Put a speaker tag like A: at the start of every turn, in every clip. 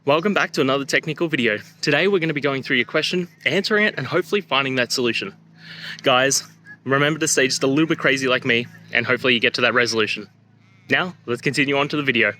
A: Welcome back to another technical video. Today we're going to be going through your question, answering it, and hopefully finding that solution. Guys, remember to stay just a little bit crazy like me, and hopefully you get to that resolution. Now, let's continue on to the video.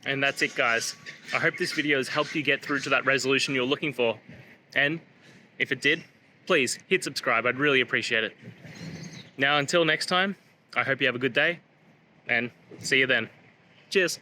A: And that's it, guys. I hope this video has helped you get through to that resolution you're looking for. And if it did, please hit subscribe. I'd really appreciate it. Now, until next time, I hope you have a good day and see you then. Cheers.